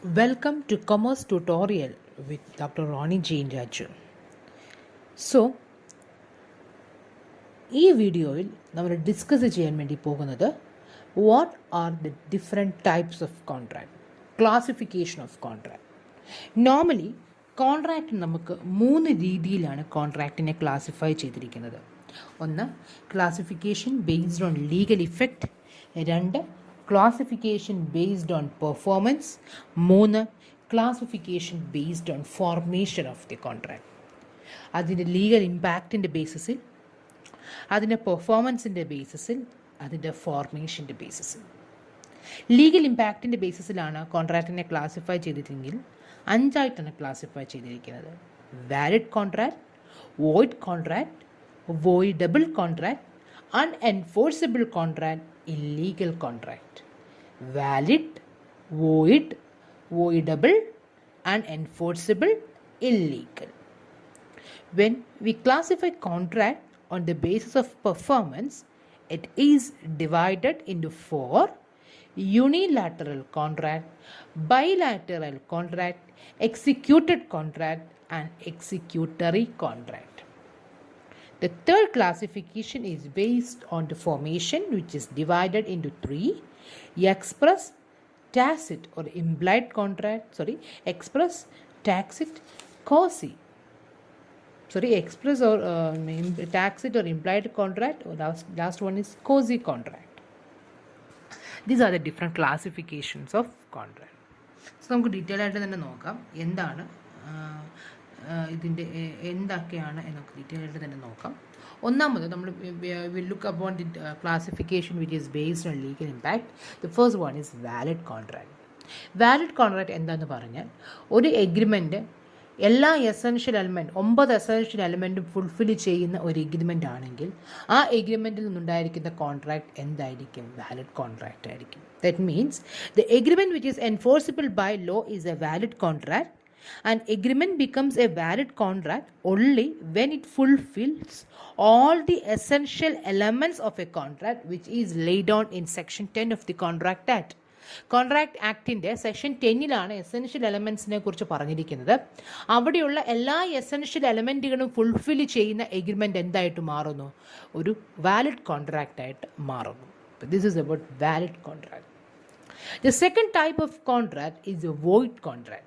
Welcome to Commerce Tutorial with Dr. Ronnie Jane Raju. So, ഈ വീഡിയോയിൽ നമ്മൾ discuss ചെയ്യാൻ വേണ്ടി പോകുന്നത് what are the different types of contract, classification of contract. Normally contract നമുക്ക് 3 രീതിയിലാണ് കോൺട്രാക്റ്റിനെ ക്ലാസിഫൈ ചെയ്തിരിക്കുന്നത്. ഒന്ന്, classification based on legal effect. 2, classification based on performance. 3, classification based on formation of the contract. അതിൻ്റെ ലീഗൽ ഇമ്പാക്റ്റിൻ്റെ ബേസിസിൽ, അതിൻ്റെ പെർഫോമൻസിൻ്റെ ബേസിസിൽ, അതിൻ്റെ ഫോർമേഷൻ്റെ ബേസിസിൽ. ലീഗൽ ഇമ്പാക്റ്റിൻ്റെ ബേസിസിലാണ് കോൺട്രാക്റ്റിനെ ക്ലാസിഫൈ ചെയ്തിട്ടെങ്കിൽ 5 ആയിട്ടാണ് classify ചെയ്തിരിക്കുന്നത്. Valid contract, void contract, voidable contract, unenforceable contract, illegal contract. Valid, void, voidable, unenforceable, illegal. When we classify contract on the basis of performance, it is divided into 4: unilateral contract, bilateral contract, executed contract, and executory contract. The third classification is based on the formation, which is divided into 3: express, tacit or implied contract, express, tacit, quasi. Express or tacit or implied contract, or last one is quasi contract. These are the different classifications of contract. So നമുക്ക് detail ആയിട്ട് തന്നെ നോക്കാം എന്താണ് ഇതിൻ്റെ എന്തൊക്കെയാണ് എന്നൊക്കെ detail ആയിട്ട് തന്നെ നോക്കാം. ഒന്നാമത് നമ്മൾ will look upon the classification which is based on legal impact. The first one is valid contract. Valid contract എന്താണെന്ന് പറഞ്ഞാൽ, ഒരു എഗ്രിമെൻറ്റ് എല്ലാ എസെൻഷ്യൽ എലമെൻറ്റ് 9 എസെൻഷ്യൽ എലമെൻറ്റും ഫുൾഫിൽ ചെയ്യുന്ന ഒരു എഗ്രിമെൻ്റ് ആണെങ്കിൽ ആ എഗ്രിമെൻറ്റിൽ നിന്നുണ്ടായിരിക്കുന്ന കോൺട്രാക്ട് എന്തായിരിക്കും? വാലിഡ് കോൺട്രാക്റ്റ് ആയിരിക്കും. That means the agreement which is enforceable by law is a valid contract. An agreement becomes a valid contract only when it fulfills all the essential elements of a contract which is laid down in Section 10 of the Contract Act. Contract ആക്ടിൻ്റെ section 10 essential എലമെൻസിനെ കുറിച്ച് പറഞ്ഞിരിക്കുന്നത്. അവിടെയുള്ള എല്ലാ essential എലമെൻറ്റുകളും fulfil ചെയ്യുന്ന agreement എന്തായിട്ട് മാറുന്നു? ഒരു വാലിഡ് കോൺട്രാക്റ്റ് ആയിട്ട് മാറുന്നു. This is about valid contract. The second type of contract is a void contract.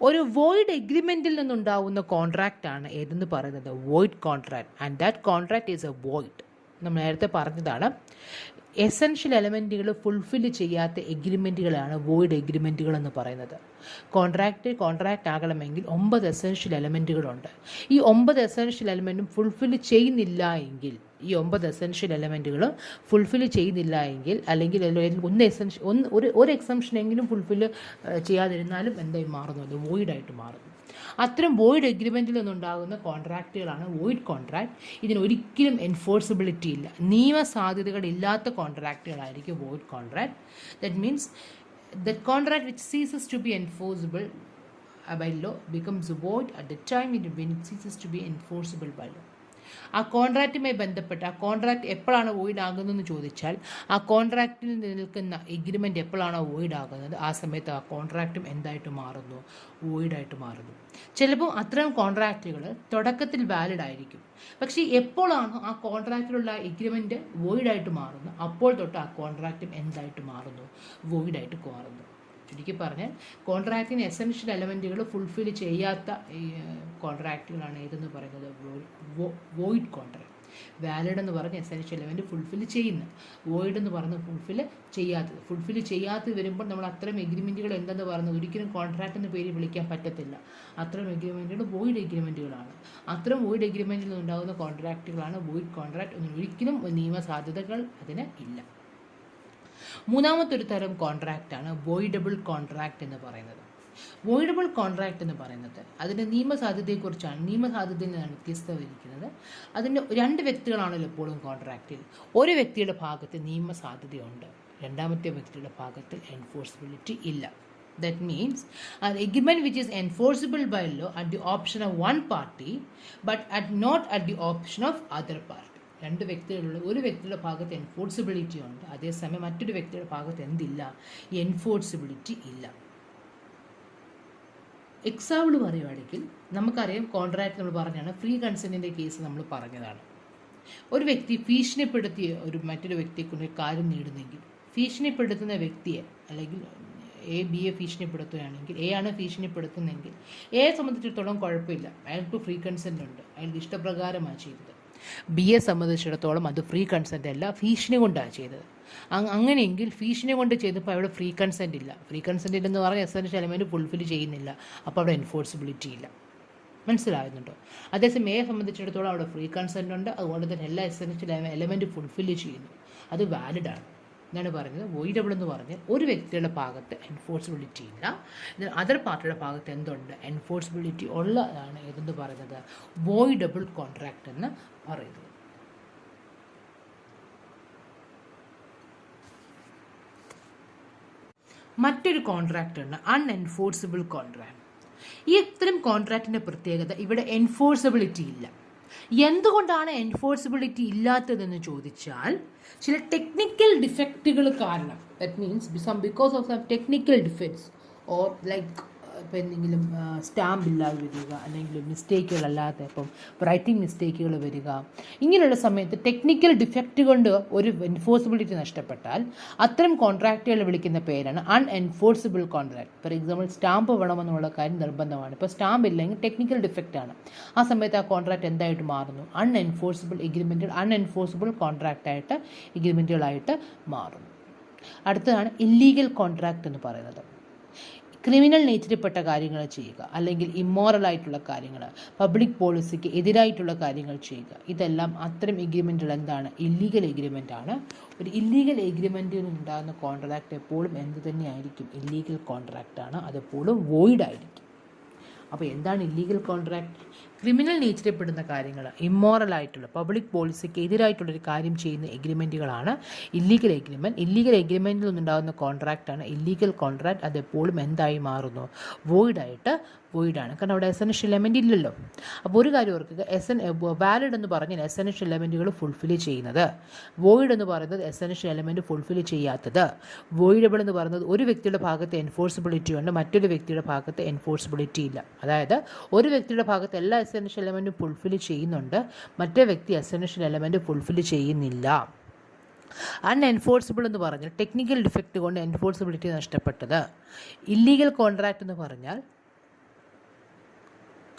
ഒരു വോയിഡ് എഗ്രിമെൻറ്റിൽ നിന്നുണ്ടാവുന്ന കോൺട്രാക്റ്റാണ് ഏതെന്ന് പറയുന്നത് void contract. And that contract is a void. നമ്മൾ നേരത്തെ പറഞ്ഞതാണ്, എസെൻഷ്യൽ എലമെൻറ്റുകൾ ഫുൾഫിൽ ചെയ്യാത്ത എഗ്രിമെൻറ്റുകളാണ് വോയിഡ് എഗ്രിമെൻറ്റുകൾ എന്ന് പറയുന്നത്. കോൺട്രാക്റ്റ് ആകണമെങ്കിൽ 9 എസെൻഷ്യൽ എലമെൻറ്റുകളുണ്ട്. ഈ 9 എസെൻഷ്യൽ എലമെൻറ്റും ഫുൾഫിൽ ചെയ്യുന്നില്ല എങ്കിൽ, ഈ 9 എസെൻഷ്യൽ എലമെൻറ്റുകളും ഫുൾഫിൽ ചെയ്യുന്നില്ല എങ്കിൽ, അല്ലെങ്കിൽ ഒരു എക്സംഷനെങ്കിലും ഫുൾഫിൽ ചെയ്യാതിരുന്നാലും എന്തായി മാറുന്നു? അത് വോയിഡായിട്ട് മാറുന്നു. അത്തരം വോയിഡ് എഗ്രിമെൻറ്റിൽ നിന്നുണ്ടാകുന്ന കോൺട്രാക്റ്റുകളാണ് വോയിഡ് കോൺട്രാക്ട്. ഇതിന് ഒരിക്കലും എൻഫോഴ്സിബിലിറ്റി ഇല്ല, നിയമസാധ്യതകളില്ലാത്ത കോൺട്രാക്റ്റുകളായിരിക്കും void contract. That means the contract which ceases to be enforceable by law becomes void at the time when it ceases to be enforceable by law. ആ കോൺട്രാക്റ്റുമായി ബന്ധപ്പെട്ട് ആ കോൺട്രാക്റ്റ് എപ്പോഴാണ് വോയിഡ് ആകുന്നതെന്ന് ചോദിച്ചാൽ, ആ കോൺട്രാക്റ്റിൽ നിൽക്കുന്ന എഗ്രിമെൻറ്റ് എപ്പോഴാണോ വോയിഡ് ആകുന്നത് ആ സമയത്ത് ആ കോൺട്രാക്റ്റും എന്തായിട്ട് മാറുന്നു? വോയിഡായിട്ട് മാറുന്നു. ചിലപ്പോൾ അത്തരം കോൺട്രാക്റ്റുകൾ തുടക്കത്തിൽ വാലിഡ് ആയിരിക്കും, പക്ഷേ എപ്പോഴാണോ ആ കോൺട്രാക്റ്റിലുള്ള എഗ്രിമെൻറ്റ് വോയിഡായിട്ട് മാറുന്നു അപ്പോൾ തൊട്ട് ആ കോൺട്രാക്റ്റും എന്തായിട്ട് മാറുന്നു? വോയിഡായിട്ട് മാറുന്നു. ചുരുക്കി പറഞ്ഞാൽ കോൺട്രാക്റ്റിന് എസെൻഷ്യൽ എലമെൻറ്റുകൾ ഫുൾഫിൽ ചെയ്യാത്ത കോൺട്രാക്റ്റുകളാണ് ഏതെന്ന് പറയുന്നത് വോയിഡ് കോൺട്രാക്ട്. വാലിഡ് എന്ന് പറഞ്ഞ എസെൻഷ്യൽ എലമെൻറ്റ് ഫുൾഫിൽ ചെയ്യുന്ന, വോയിഡ് എന്ന് പറഞ്ഞ് ഫുൾഫിൽ ചെയ്യാത്തത് വരുമ്പോൾ നമ്മൾ അത്തരം എഗ്രിമെൻറ്റുകൾ എന്തെന്ന് പറയുന്നത് ഒരിക്കലും കോൺട്രാക്റ്റ് എന്ന പേര് വിളിക്കാൻ പറ്റത്തില്ല. അത്തരം എഗ്രിമെൻറ്റുകൾ വോയിഡ് എഗ്രിമെൻറ്റുകളാണ്. അത്തരം വോയിഡ് എഗ്രിമെൻറ്റിൽ നിന്നുണ്ടാകുന്ന കോൺട്രാക്റ്റുകളാണ് വോയിഡ് കോൺട്രാക്ട്. ഒരിക്കലും നിയമസാധ്യതകൾ അതിന് ഇല്ല. മൂന്നാമത്തെ ഒരു തരം കോൺട്രാക്റ്റാണ് വോയിഡബിൾ കോൺട്രാക്റ്റ് എന്ന് പറയുന്നത്. വോയിഡബിൾ കോൺട്രാക്റ്റ് എന്ന് പറയുന്നത് അതിൻ്റെ നിയമസാധ്യതയെക്കുറിച്ചാണ്. നിയമസാധ്യതയിൽ നിന്നാണ് വ്യത്യസ്തമായിരിക്കുന്നത്. അതിൻ്റെ 2 വ്യക്തികളാണല്ലോ എപ്പോഴും കോൺട്രാക്റ്റിൽ. ഒരു വ്യക്തിയുടെ ഭാഗത്ത് നിയമസാധ്യതയുണ്ട്, രണ്ടാമത്തെ വ്യക്തിയുടെ ഭാഗത്ത് എൻഫോഴ്സിബിലിറ്റി ഇല്ല. That means an agreement which is enforceable by law at the option of one party but not at the option of other party. 2 വ്യക്തികളുള്ള ഒരു വ്യക്തിയുടെ ഭാഗത്ത് എൻഫോഴ്സിബിലിറ്റി ഉണ്ട്, അതേസമയം മറ്റൊരു വ്യക്തിയുടെ ഭാഗത്ത് എന്തില്ല? എൻഫോഴ്സിബിലിറ്റി ഇല്ല. എക്സാമ്പിൾ പറയുവാണെങ്കിൽ നമുക്കറിയാം കോൺട്രാക്ട് നമ്മൾ പറഞ്ഞാണ് ഫ്രീ കൺസെൻറ്റിൻ്റെ കേസ് നമ്മൾ പറഞ്ഞതാണ്. ഒരു വ്യക്തി ഭീഷണിപ്പെടുത്തിയ മറ്റൊരു വ്യക്തിയെ കൊണ്ട് ഒരു കാര്യം നേടുന്നെങ്കിൽ ഭീഷണിപ്പെടുത്തുന്ന വ്യക്തിയെ അല്ലെങ്കിൽ ബിയെ ഭീഷണിപ്പെടുത്തുകയാണെങ്കിൽ ആണ് ഭീഷണിപ്പെടുത്തുന്നതെങ്കിൽ സംബന്ധിച്ചിടത്തോളം കുഴപ്പമില്ല, അയാൾക്ക് ഫ്രീ കൺസെൻ്റ് ഉണ്ട്, അയാളുടെ ഇഷ്ടപ്രകാരമാണ് ചെയ്തത്. ബിയെ സംബന്ധിച്ചിടത്തോളം അത് ഫ്രീ കൺസെൻ്റ് അല്ല, ഭീഷണി കൊണ്ടാണ് ചെയ്തത്. അങ്ങനെയെങ്കിൽ ഭീഷണി കൊണ്ട് ചെയ്തപ്പോൾ അവിടെ ഫ്രീ കൺസെൻ്റ് ഇല്ല. ഫ്രീ കൺസെൻ്റ് ഇല്ലെന്ന് പറഞ്ഞാൽ എസെൻഷ്യൽ എലമെൻറ്റ് ഫുൾഫിൽ ചെയ്യുന്നില്ല, അപ്പോൾ അവിടെ എൻഫോഴ്സിബിലിറ്റി ഇല്ല. മനസ്സിലാകുന്നുണ്ടോ? അതേസമയം സംബന്ധിച്ചിടത്തോളം അവിടെ ഫ്രീ കൺസെൻ്റ് ഉണ്ട്, അതുകൊണ്ട് തന്നെ എല്ലാ എസെൻഷ്യൽ എലമെൻറ്റ് ഫുൾഫിൽ ചെയ്യുന്നു, അത് വാലിഡാണ്. എന്നാണ് പറയുന്നത് വോയിഡബിൾ എന്ന് പറഞ്ഞാൽ ഒരു വ്യക്തിയുടെ ഭാഗത്ത് എൻഫോഴ്സിബിലിറ്റി ഇല്ല, അതർ പാർട്ടിയുടെ ഭാഗത്ത് എന്തുണ്ട്, എൻഫോഴ്സിബിലിറ്റി ഉള്ളതാണ് ഏതെന്ന് പറയുന്നത് വോയിഡബിൾ കോൺട്രാക്റ്റ് എന്ന് പറയുന്നത്. മറ്റൊരു കോൺട്രാക്റ്റ് ഉണ്ട് അൺഎൻഫോഴ്സിബിൾ കോൺട്രാക്ട്. ഈ ഇത്തരം കോൺട്രാക്റ്റിൻ്റെ പ്രത്യേകത ഇവിടെ എൻഫോഴ്സിബിലിറ്റി ഇല്ല. എന്തുകൊണ്ടാണ് എൻഫോഴ്സിബിലിറ്റി ഇല്ലാത്തതെന്ന് ചോദിച്ചാൽ ചില ടെക്നിക്കൽ ഡിഫക്റ്റുകൾ കാരണം, that means because of some technical defects or like ഇപ്പോൾ എന്തെങ്കിലും സ്റ്റാമ്പ് ഇല്ലാതെ വരിക, അല്ലെങ്കിൽ മിസ്റ്റേക്കുകളല്ലാതെ ഇപ്പം റൈറ്റിംഗ് മിസ്റ്റേക്കുകൾ വരിക, ഇങ്ങനെയുള്ള സമയത്ത് ടെക്നിക്കൽ ഡിഫക്റ്റ് കൊണ്ട് ഒരു എൻഫോഴ്സിബിലിറ്റി നഷ്ടപ്പെട്ടാൽ അത്തരം കോൺട്രാക്റ്റുകൾ വിളിക്കുന്ന പേരാണ് unenforceable contract. For example stamp വേണമെന്നുള്ള കാര്യം നിർബന്ധമാണ്, ഇപ്പോൾ സ്റ്റാമ്പ് ഇല്ലെങ്കിൽ ടെക്നിക്കൽ ഡിഫക്റ്റ് ആണ്, ആ സമയത്ത് ആ കോൺട്രാക്ട് എന്തായിട്ട് മാറുന്നു, അൺഎൻഫോഴ്സിബിൾ കോൺട്രാക്റ്റായിട്ട് എഗ്രിമെൻറ്റുകളായിട്ട് മാറുന്നു. അടുത്തതാണ് ഇല്ലീഗൽ കോൺട്രാക്റ്റ് എന്ന് പറയുന്നത്. ക്രിമിനൽ നേച്ചറിൽപ്പെട്ട കാര്യങ്ങൾ ചെയ്യുക, അല്ലെങ്കിൽ ഇമ്മോറലായിട്ടുള്ള കാര്യങ്ങൾ, പബ്ലിക് പോളിസിക്ക് എതിരായിട്ടുള്ള കാര്യങ്ങൾ ചെയ്യുക, ഇതെല്ലാം അത്തരം എഗ്രിമെൻറ്റുകൾ എന്താണ്, ഇല്ലീഗൽ എഗ്രിമെൻ്റ് ആണ്. ഒരു ഇല്ലീഗൽ എഗ്രിമെൻറ്റിൽ ഉണ്ടാകുന്ന കോൺട്രാക്റ്റ് എപ്പോഴും എന്ത് തന്നെയായിരിക്കും, ഇല്ലീഗൽ കോൺട്രാക്റ്റ് ആണ്, അതെപ്പോഴും വോയിഡ് ആയിരിക്കും. അപ്പോൾ എന്താണ് ഇല്ലീഗൽ കോൺട്രാക്ട്? ക്രിമിനൽ നേച്ചറിൽപ്പെടുന്ന കാര്യങ്ങൾ, ഇമ്മോറലായിട്ടുള്ള പബ്ലിക് പോളിസിക്ക് എതിരായിട്ടുള്ളൊരു കാര്യം ചെയ്യുന്ന എഗ്രിമെൻറ്റുകളാണ് ഇല്ലീഗൽ എഗ്രിമെൻറ്റ്. ഇല്ലീഗൽ എഗ്രിമെൻറ്റിൽ നിന്നുണ്ടാകുന്ന കോൺട്രാക്റ്റാണ് ഇല്ലീഗൽ കോൺട്രാക്ട്. അതെപ്പോഴും എന്തായി മാറുന്നു, വോയിഡാണ്. കാരണം അവിടെ എസെൻഷ്യൽ എലമെൻറ്റ് ഇല്ലല്ലോ. അപ്പോൾ ഒരു കാര്യം ഓർക്കുക, വാലിഡ് എന്ന് പറഞ്ഞാൽ എസെൻഷ്യൽ എലമെൻറ്റുകൾ ഫുൾഫിൽ ചെയ്യുന്നത്, വോയിഡ് എന്ന് പറയുന്നത് എസെൻഷ്യൽ എലമെൻറ്റ് ഫുൾഫിൽ ചെയ്യാത്തത്. വോയിഡബിൾ എന്ന് പറയുന്നത് ഒരു വ്യക്തിയുടെ ഭാഗത്ത് എൻഫോഴ്സിബിലിറ്റി ഉണ്ട്, മറ്റൊരു വ്യക്തിയുടെ ഭാഗത്ത് എൻഫോഴ്സിബിലിറ്റി ഇല്ല. അതായത് ഒരു വ്യക്തിയുടെ ഭാഗത്ത് എല്ലാ എസെൻഷ്യൽ എലമെൻറ്റും ഫുൾഫിൽ ചെയ്യുന്നുണ്ട്, മറ്റേ വ്യക്തി എസെൻഷ്യൽ എലമെൻറ്റ് ഫുൾഫിൽ ചെയ്യുന്നില്ല. അൺഎൻഫോഴ്സിബിൾ എന്ന് പറഞ്ഞാൽ ടെക്നിക്കൽ ഡിഫക്റ്റ് കൊണ്ട് എൻഫോഴ്സിബിലിറ്റി നഷ്ടപ്പെട്ടത്. ഇല്ലീഗൽ കോൺട്രാക്റ്റ് എന്ന് പറഞ്ഞാൽ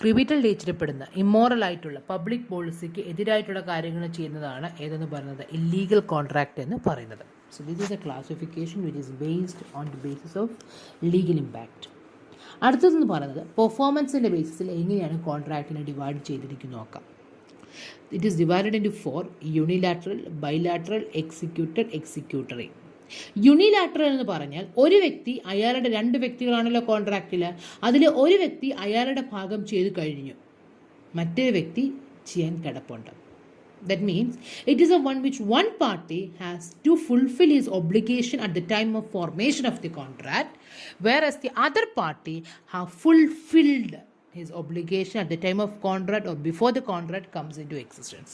ക്രിമിനൽ നേച്ചറിൽപ്പെടുന്ന ഇമ്മോറലായിട്ടുള്ള പബ്ലിക് പോളിസിക്ക് എതിരായിട്ടുള്ള കാര്യങ്ങൾ ചെയ്യുന്നതാണ് ഏതെന്ന് പറയുന്നത് ഇല്ലീഗൽ കോൺട്രാക്റ്റ് എന്ന് പറയുന്നത്. So this is A classification which is based on the basis of legal impact. അടുത്തതെന്ന് പറയുന്നത് പെർഫോമൻസിൻ്റെ ബേസിസിൽ എങ്ങനെയാണ് കോൺട്രാക്റ്റിനെ ഡിവൈഡ് ചെയ്തിരിക്കുന്നത് നോക്കാം. It is divided into 4: unilateral, bilateral, executed, executory. Unilateral എന്ന് പറഞ്ഞാൽ ഒരു വ്യക്തി അയാളുടെ, രണ്ട് വ്യക്തികളാണല്ലോ കോൺട്രാക്റ്റിൽ, അതിൽ ഒരു വ്യക്തി അയാളുടെ ഭാഗം ചെയ്ത് കഴിഞ്ഞു, മറ്റൊരു വ്യക്തി ചെയ്യാൻ കിടപ്പുണ്ട്. That means it is a one which one party has to fulfill his obligation at the time of formation of the contract, whereas the other party have fulfilled his obligation at the time of contract or before the contract comes into existence.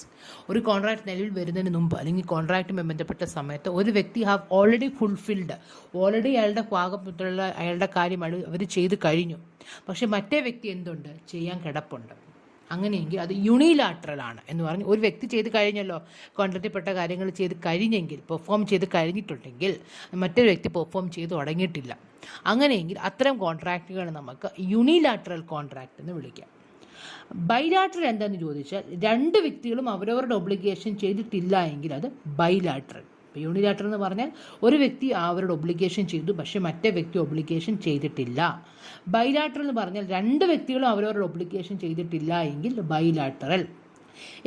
ഒരു contract നിലവിൽ വരുന്നതിന് മുമ്പ് അല്ലെങ്കിൽ കോൺട്രാക്റ്റുമായി ബന്ധപ്പെട്ട സമയത്ത് ഒരു വ്യക്തി have already fulfilled, already അയാളുടെ ഭാഗത്തുള്ള അയാളുടെ കാര്യം അവർ ചെയ്ത് കഴിഞ്ഞു, പക്ഷേ മറ്റേ വ്യക്തി എന്തുണ്ട്, ചെയ്യാൻ കിടപ്പുണ്ട്. അങ്ങനെയെങ്കിൽ അത് യൂണിലാറ്ററൽ ആണ് എന്ന് പറഞ്ഞ് ഒരു വ്യക്തി ചെയ്ത് കഴിഞ്ഞല്ലോ, കോൺട്രാക്റ്റിൽപ്പെട്ട കാര്യങ്ങൾ ചെയ്ത് കഴിഞ്ഞെങ്കിൽ, പെർഫോം ചെയ്ത് കഴിഞ്ഞിട്ടുണ്ടെങ്കിൽ മറ്റൊരു വ്യക്തി പെർഫോം ചെയ്ത് തുടങ്ങിയിട്ടില്ല. അങ്ങനെയെങ്കിൽ അത്തരം കോൺട്രാക്റ്റുകൾ നമുക്ക് യൂണിലാറ്ററൽ കോൺട്രാക്റ്റ് എന്ന് വിളിക്കാം. ബൈലാറ്ററൽ എന്താണെന്ന് ചോദിച്ചാൽ രണ്ട് വ്യക്തികളും അവരവരുടെ ഒബ്ലിഗേഷൻ ചെയ്തിട്ടില്ല എങ്കിൽ അത് ബൈലാറ്ററൽ. ഇപ്പോൾ യൂണിലാറ്ററൽ എന്ന് പറഞ്ഞാൽ ഒരു വ്യക്തി അവരുടെ ഒബ്ലിഗേഷൻ ചെയ്തു, പക്ഷേ മറ്റേ വ്യക്തി ഒബ്ലിഗേഷൻ ചെയ്തിട്ടില്ല. ബൈലാറ്ററൽ എന്ന് പറഞ്ഞാൽ രണ്ട് വ്യക്തികളും അവരവരുടെ ഒബ്ലിഗേഷൻ ചെയ്തിട്ടില്ല എങ്കിൽ ബൈലാറ്ററൽ.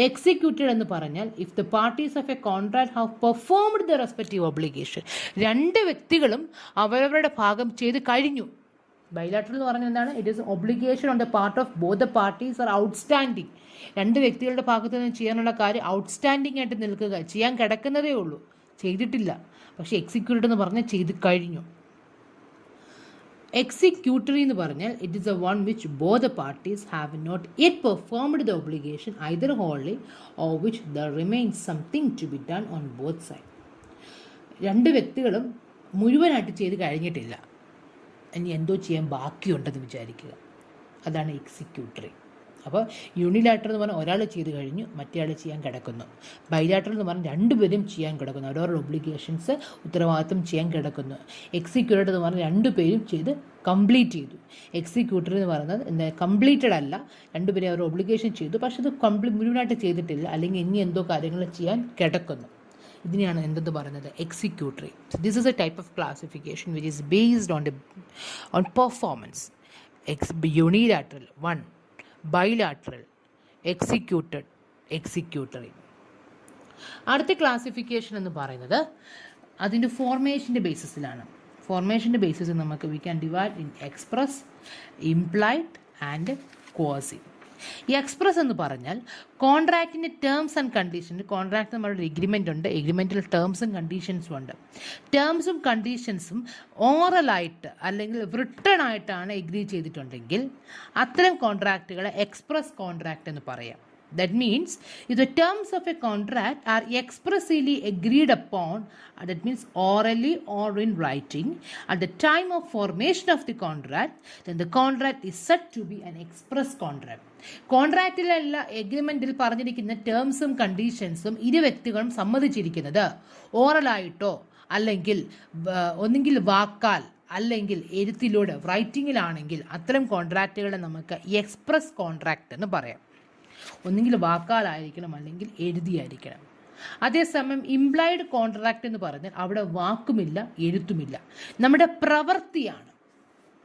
എക്സിക്യൂട്ടഡ് എന്ന് പറഞ്ഞാൽ if the parties of A contract have performed the respective obligation, രണ്ട് വ്യക്തികളും അവരവരുടെ ഭാഗം ചെയ്ത് കഴിഞ്ഞു. ബൈലാറ്ററൽ എന്ന് പറഞ്ഞാൽ എന്താണ്, it is obligation on the part of both the parties R outstanding. രണ്ട് വ്യക്തികളുടെ ഭാഗത്ത് നിന്ന് ചെയ്യാനുള്ള കാര്യം ഔട്ട്സ്റ്റാൻഡിങ് ആയിട്ട് നിൽക്കുക, ചെയ്യാൻ കിടക്കുന്നതേ ഉള്ളൂ, ചെയ്തിട്ടില്ല. പക്ഷേ എക്സിക്യൂട്ടഡ് എന്ന് പറഞ്ഞാൽ ചെയ്ത് കഴിഞ്ഞു. എക്സിക്യൂട്ടറി എന്ന് പറഞ്ഞാൽ it is a one which both the parties have not yet performed the obligation either wholly or which there remains something to be done on both side. രണ്ട് വ്യക്തികളും മുഴുവനായിട്ട് ചെയ്ത് കഴിഞ്ഞിട്ടില്ല, ഇനി എന്തോ ചെയ്യാൻ ബാക്കിയുണ്ടെന്ന് വിചാരിക്കുക. അതാണ് എക്സിക്യൂട്ടറി. അപ്പോൾ യൂണിലാറ്ററൽ എന്ന് പറഞ്ഞാൽ ഒരാൾ ചെയ്ത് കഴിഞ്ഞു, മറ്റേ ആൾ ചെയ്യാൻ കിടക്കുന്നു. ബൈലാറ്ററൽ എന്ന് പറഞ്ഞാൽ രണ്ടുപേരും ചെയ്യാൻ കിടക്കുന്നു, അവരവരുടെ ഒബ്ലിഗേഷൻസ് ഉത്തരവാദിത്വം ചെയ്യാൻ കിടക്കുന്നു. എക്സിക്യൂട്ടർ എന്ന് പറഞ്ഞാൽ രണ്ടുപേരും ചെയ്ത് കംപ്ലീറ്റ് ചെയ്തു. എക്സിക്യൂട്ടർ എന്ന് പറയുന്നത് കംപ്ലീറ്റഡ് അല്ല, രണ്ടുപേരും അവരുടെ ഒബ്ലിഗേഷൻ ചെയ്തു, പക്ഷെ അത് മുഴുവനായിട്ട് ചെയ്തിട്ടില്ല, അല്ലെങ്കിൽ ഇനി എന്തോ കാര്യങ്ങൾ ചെയ്യാൻ കിടക്കുന്നു. ഇതിനെയാണ് എന്തെന്ന് പറയുന്നത്, executory. This is A type of classification which is based on performance. Unilateral 1, bilateral, executory. അടുത്ത ക്ലാസിഫിക്കേഷൻ എന്ന് പറയുന്നത് അതിൻ്റെ ഫോർമേഷൻ്റെ ബേസിസിലാണ്. ഫോർമേഷൻ്റെ ബേസിസിൽ നമുക്ക് we can divide in express, implied and quasi. ഈ എക്സ്പ്രസ് എന്ന് പറഞ്ഞാൽ കോൺട്രാക്റ്റിൻ്റെ ടേംസ് ആൻഡ് കണ്ടീഷൻ. കോൺട്രാക്ട് നമ്മളുടെ എഗ്രിമെൻ്റ് ഉണ്ട്, എഗ്രിമെൻറ്റിൽ ടേംസ് ആൻഡ് കണ്ടീഷൻസും ഉണ്ട്. ടേംസും കണ്ടീഷൻസും ഓറലായിട്ട് അല്ലെങ്കിൽ റിട്ടേൺ ആയിട്ടാണ് എഗ്രി ചെയ്തിട്ടുണ്ടെങ്കിൽ അത്തരം കോൺട്രാക്റ്റുകളെ എക്സ്പ്രസ് കോൺട്രാക്റ്റ് എന്ന് പറയാം. That means if the terms of a contract are expressly agreed upon, that means orally or in writing, at the time of formation of the contract, then the contract is said to be an express contract. കോൺട്രാക്റ്റിലല്ല എഗ്രിമെൻറ്റിൽ പറഞ്ഞിരിക്കുന്ന ടേംസും കണ്ടീഷൻസും ഇരു വ്യക്തികളും സമ്മതിച്ചിരിക്കുന്നത് ഓറലായിട്ടോ അല്ലെങ്കിൽ ഒന്നുകിൽ വാക്കാൽ അല്ലെങ്കിൽ എഴുത്തിലൂടെ റൈറ്റിങ്ങിലാണെങ്കിൽ അത്തരം കോൺട്രാക്റ്റുകളെ നമുക്ക് എക്സ്പ്രസ് കോൺട്രാക്റ്റ് എന്ന് പറയാം. ഒന്നുകിൽ വാക്കാലായിരിക്കണം അല്ലെങ്കിൽ എഴുതിയായിരിക്കണം. അതേസമയം ഇംപ്ലൈഡ് കോൺട്രാക്റ്റ് എന്ന് പറഞ്ഞാൽ അവിടെ വാക്കുമില്ല എഴുത്തുമില്ല, നമ്മുടെ പ്രവൃത്തിയാണ്.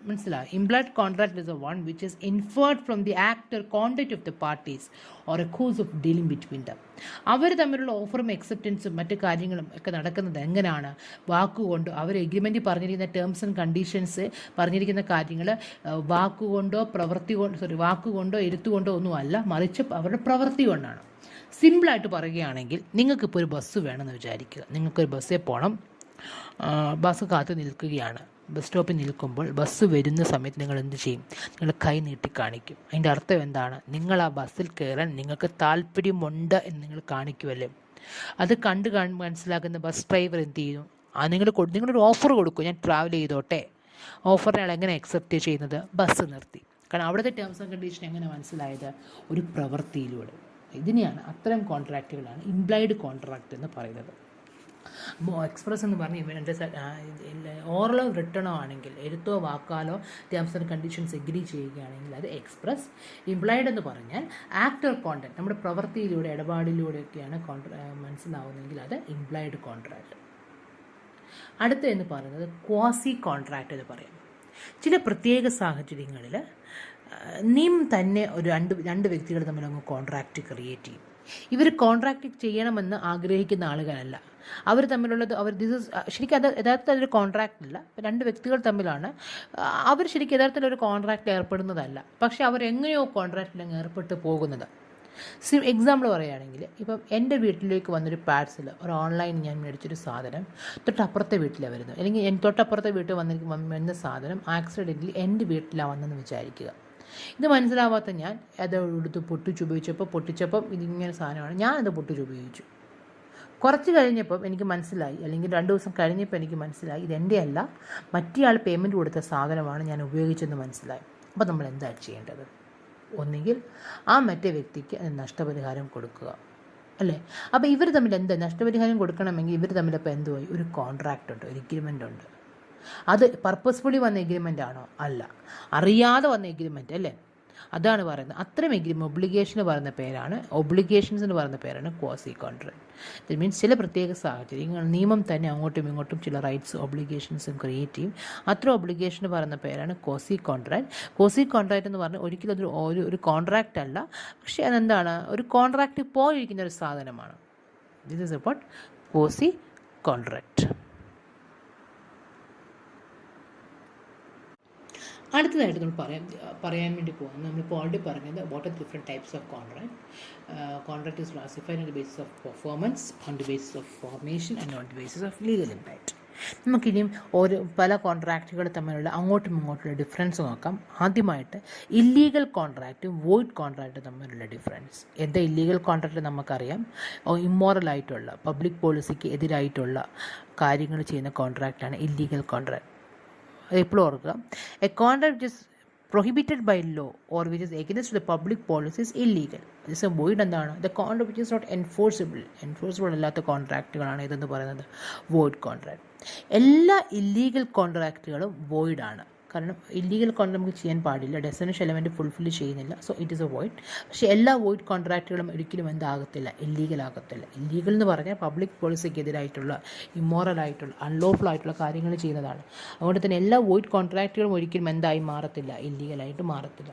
മനസ്സിലാവും. Implied contract is a one which is inferred from the act or conduct of the parties or a course of dealing between them. അവർ തമ്മിലുള്ള ഓഫറും അക്സെപ്റ്റൻസും മറ്റു കാര്യങ്ങളും ഒക്കെ നടക്കുന്നത് എങ്ങനെയാണ്? വാക്കുകൊണ്ടോ, അവർ എഗ്രിമെൻറ്റിൽ പറഞ്ഞിരിക്കുന്ന ടേംസ് ആൻഡ് കണ്ടീഷൻസ് പറഞ്ഞിരിക്കുന്ന കാര്യങ്ങൾ വാക്കുകൊണ്ടോ എഴുത്തുകൊണ്ടോ ഒന്നുമല്ല, മറിച്ച് അവരുടെ പ്രവൃത്തി കൊണ്ടാണ്. സിമ്പിളായിട്ട് പറയുകയാണെങ്കിൽ, നിങ്ങൾക്കിപ്പോൾ ഒരു ബസ് വേണമെന്ന് വിചാരിക്കുക. നിങ്ങൾക്കൊരു ബസ്സിൽ പോകണം, ബസ് കാത്ത് നിൽക്കുകയാണ്. ബസ് സ്റ്റോപ്പിൽ നിൽക്കുമ്പോൾ ബസ് വരുന്ന സമയത്ത് നിങ്ങൾ എന്ത് ചെയ്യും? നിങ്ങൾ കൈ നീട്ടി കാണിക്കും. അതിൻ്റെ അർത്ഥം എന്താണ്? നിങ്ങൾ ആ ബസ്സിൽ കയറാൻ നിങ്ങൾക്ക് താല്പര്യമുണ്ട് എന്ന് നിങ്ങൾ കാണിക്കുമല്ലേ. അത് കണ്ട് മനസ്സിലാക്കുന്ന ബസ് ഡ്രൈവർ എന്ത് ചെയ്യും? നിങ്ങളൊരു ഓഫർ കൊടുക്കും, ഞാൻ ട്രാവൽ ചെയ്തോട്ടെ. ഓഫറിനെ അയാൾ എങ്ങനെ അക്സെപ്റ്റ് ചെയ്യുന്നത്? ബസ് നിർത്തി. കാരണം അവിടുത്തെ ടേംസ് ആൻഡ് കണ്ടീഷൻ എങ്ങനെ മനസ്സിലായത്? ഒരു പ്രവൃത്തിയിലൂടെ. ഇതിനെയാണ്, അത്തരം കോൺട്രാക്റ്റുകളാണ് ഇംപ്ലൈഡ് കോൺട്രാക്റ്റ് എന്ന് പറയുന്നത്. എക്സ്പ്രസ് എന്ന് പറഞ്ഞ് ഇവരുടെ ഓറലോ റിട്ടേണോ ആണെങ്കിൽ, എഴുത്തോ വാക്കാലോ ടേംസ് ആൻഡ് കണ്ടീഷൻസ് എഗ്രി ചെയ്യുകയാണെങ്കിൽ അത് എക്സ്പ്രസ്. ഇംപ്ലൈഡ് എന്ന് പറഞ്ഞാൽ ആക്ട് ഓർ കോൺട്രാക്ട്, നമ്മുടെ പ്രവൃത്തിയിലൂടെ ഇടപാടിലൂടെയൊക്കെയാണ് മനസ്സിലാവുന്നതെങ്കിൽ അത് ഇംപ്ലൈഡ് കോൺട്രാക്ട്. അടുത്ത എന്ന് പറയുന്നത് ക്വാസി കോൺട്രാക്റ്റ് എന്ന് പറയും. ചില പ്രത്യേക സാഹചര്യങ്ങളിൽ തന്നെ ഒരു രണ്ട് വ്യക്തികൾ തമ്മിൽ അങ്ങ് കോൺട്രാക്റ്റ് ക്രിയേറ്റ് ചെയ്യും. ഇവർ കോൺട്രാക്റ്റ് ചെയ്യണമെന്ന് ആഗ്രഹിക്കുന്ന ആളുകളല്ല. അവർ തമ്മിലുള്ളത് ശരിക്കും അത് യഥാർത്ഥത്തിൽ അതൊരു കോൺട്രാക്റ്റ് അല്ല. രണ്ട് വ്യക്തികൾ തമ്മിലാണ്. അവർ ശരിക്കും യഥാർത്ഥത്തിൽ ഒരു കോൺട്രാക്റ്റിൽ ഏർപ്പെടുന്നതല്ല, പക്ഷേ അവരെങ്ങനെയോ കോൺട്രാക്റ്റിൽ ഏർപ്പെട്ട് പോകുന്നത്. എക്സാമ്പിൾ പറയുകയാണെങ്കിൽ, ഇപ്പം എൻ്റെ വീട്ടിലേക്ക് വന്നൊരു പാഴ്സൽ, ഒരു ഓൺലൈൻ ഞാൻ മേടിച്ചൊരു സാധനം തൊട്ടപ്പുറത്തെ വീട്ടിലാണ് വരുന്നത്, അല്ലെങ്കിൽ തൊട്ടപ്പുറത്തെ വീട്ടിൽ വന്ന സാധനം ആക്സിഡൻ്റലി എൻ്റെ വീട്ടിലാണ് വന്നെന്ന് വിചാരിക്കുക. ഇത് മനസ്സിലാവാത്ത ഞാൻ അത് എടുത്ത് പൊട്ടിച്ചപ്പോൾ ഇതിങ്ങനെ സാധനമാണ്, ഞാൻ അത് പൊട്ടിച്ചുപയോഗിച്ചു. കുറച്ച് കഴിഞ്ഞപ്പം എനിക്ക് മനസ്സിലായി, അല്ലെങ്കിൽ 2 ദിവസം കഴിഞ്ഞപ്പോൾ എനിക്ക് മനസ്സിലായി ഇതെൻ്റെ അല്ല, മറ്റേയാൾ പേയ്മെൻറ്റ് കൊടുത്ത സാധനമാണ് ഞാൻ ഉപയോഗിച്ചെന്ന് മനസ്സിലായി. അപ്പോൾ നമ്മൾ എന്താണ് ചെയ്യേണ്ടത്? ഒന്നുകിൽ ആ മറ്റേ വ്യക്തിക്ക് നഷ്ടപരിഹാരം കൊടുക്കുക, അല്ലേ? അപ്പോൾ ഇവർ തമ്മിൽ നഷ്ടപരിഹാരം കൊടുക്കണമെങ്കിൽ ഇവർ തമ്മിലപ്പോൾ എന്തുപോയി? ഒരു കോൺട്രാക്റ്റ് ഉണ്ട്, ഒരു എഗ്രിമെൻ്റ് ഉണ്ട്. അത് പർപ്പസ്ഫുള്ളി വന്ന എഗ്രിമെൻ്റ് ആണോ? അല്ല, അറിയാതെ വന്ന എഗ്രിമെൻ്റ് അല്ലേ? അതാണ് പറയുന്നത്. അത്തരം ഒബ്ലിഗേഷൻസ് പറയുന്ന പേരാണ് ക്വാസി കോൺട്രാക്ട്. ദാറ്റ് മീൻസ് ചില പ്രത്യേക സാഹചര്യങ്ങൾ നിയമം തന്നെ അങ്ങോട്ടും ഇങ്ങോട്ടും ചില റൈറ്റ്സ് ഒബ്ലിഗേഷൻസും ക്രിയേറ്റ് ചെയ്യും. അത്തരം ഒബ്ലിഗേഷൻ പറയുന്ന പേരാണ് ക്വാസി കോൺട്രാക്ട്. ക്വാസി കോൺട്രാക്ട് എന്ന് പറഞ്ഞാൽ ഒരിക്കലും അതൊരു ഒരു കോൺട്രാക്റ്റ് അല്ല, പക്ഷേ അതെന്താണ്? ഒരു കോൺട്രാക്റ്റ് പോയിരിക്കുന്ന ഒരു സാധനമാണ്. This is about quasi contract. അടുത്തതായിട്ട് നമ്മൾ പറയാൻ വേണ്ടി പോകുന്നത്, നമ്മളിപ്പോൾ ഓൾറെഡി പറഞ്ഞത് what are different types of contract. Contract is classified on the basis of performance, on the basis of formation and on the basis of legal impact. നമുക്കിനിയും പല കോൺട്രാക്റ്റുകൾ തമ്മിലുള്ള അങ്ങോട്ടും ഇങ്ങോട്ടുള്ള ഡിഫറൻസ് നോക്കാം. ആദ്യമായിട്ട് ഇല്ലീഗൽ കോൺട്രാക്റ്റും വോയിഡ് കോൺട്രാക്റ്റും തമ്മിലുള്ള ഡിഫറൻസ്. എന്താ ഇല്ലീഗൽ കോൺട്രാക്റ്റ്? നമുക്കറിയാം, ഇമ്മോറലായിട്ടുള്ള പബ്ലിക് പോളിസിക്ക് എതിരായിട്ടുള്ള കാര്യങ്ങൾ ചെയ്യുന്ന കോൺട്രാക്റ്റാണ് ഇല്ലീഗൽ കോൺട്രാക്ട്. അത് എപ്പോഴും ഓർക്കുക. A contract is prohibited by law or which is against the public policy is illegal. This a void എന്താണ്? The contract which is not enforceable അല്ലാത്ത കോൺട്രാക്റ്റുകളാണ് ഇതെന്ന് പറയുന്നത് വോയിഡ് കോൺട്രാക്ട്. എല്ലാ ഇല്ലീഗൽ കോൺട്രാക്റ്റുകളും വോയിഡ് ആണ്. കാരണം ഇല്ലീഗൽ കോൺട്രാക്ട് നമുക്ക് ചെയ്യാൻ പാടില്ല, ഡെഫിനിഷൻ എലമെൻറ്റ് ഫുൾഫിൽ ചെയ്യുന്നില്ല, so it is a void. പക്ഷേ എല്ലാ വോയിഡ് കോൺട്രാക്റ്റുകളും ഒരിക്കലും എന്താകത്തില്ല, ഇല്ലീഗൽ ആകത്തില്ല. ഇല്ലീഗൽ എന്ന് പറഞ്ഞാൽ പബ്ലിക് പോളിസിക്ക് എതിരായിട്ടുള്ള, ഇമ്മോറൽ ആയിട്ടുള്ള, അൺലോഫുൾ ആയിട്ടുള്ള കാര്യങ്ങൾ ചെയ്യുന്നതാണ്. അതുകൊണ്ട് തന്നെ എല്ലാ വോയിഡ് കോൺട്രാക്റ്റുകളും ഒരിക്കലും എന്തായി മാറത്തില്ല, ഇല്ലീഗലായിട്ട് മാറത്തില്ല.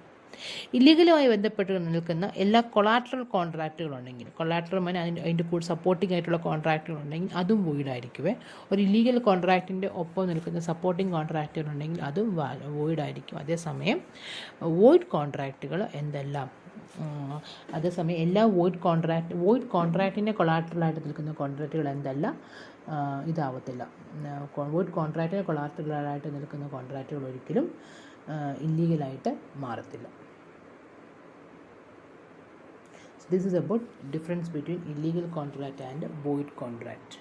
ഇല്ലീഗലുമായി ബന്ധപ്പെട്ട് നിൽക്കുന്ന എല്ലാ കൊളാട്രൽ കോൺട്രാക്റ്റുകളുണ്ടെങ്കിൽ, കൊളാട്രൽ അതിൻ്റെ കൂടെ സപ്പോർട്ടിംഗ് ആയിട്ടുള്ള കോൺട്രാക്റ്റുകളുണ്ടെങ്കിൽ അതും വോയിഡായിരിക്കുമേ. ഒരു ഇല്ലീഗൽ കോൺട്രാക്റ്റിൻ്റെ ഒപ്പം നിൽക്കുന്ന സപ്പോർട്ടിംഗ് കോൺട്രാക്റ്റുകളുണ്ടെങ്കിൽ അതും വോയിഡായിരിക്കും. അതേസമയം വോയിഡ് കോൺട്രാക്റ്റുകൾ എന്തെല്ലാം, അതേസമയം എല്ലാ വോയിഡ് കോൺട്രാക്റ്റിൻ്റെ കൊളാട്രലായിട്ട് നിൽക്കുന്ന കോൺട്രാക്റ്റുകൾ എന്തെല്ലാം ഇതാവത്തില്ല. വോയിഡ് കോൺട്രാക്റ്റിന് കൊളാട്രലായിട്ട് നിൽക്കുന്ന കോൺട്രാക്റ്റുകൾ ഒരിക്കലും ഇല്ലീഗലായിട്ട് മാറത്തില്ല. This is about difference between illegal contract and void contract.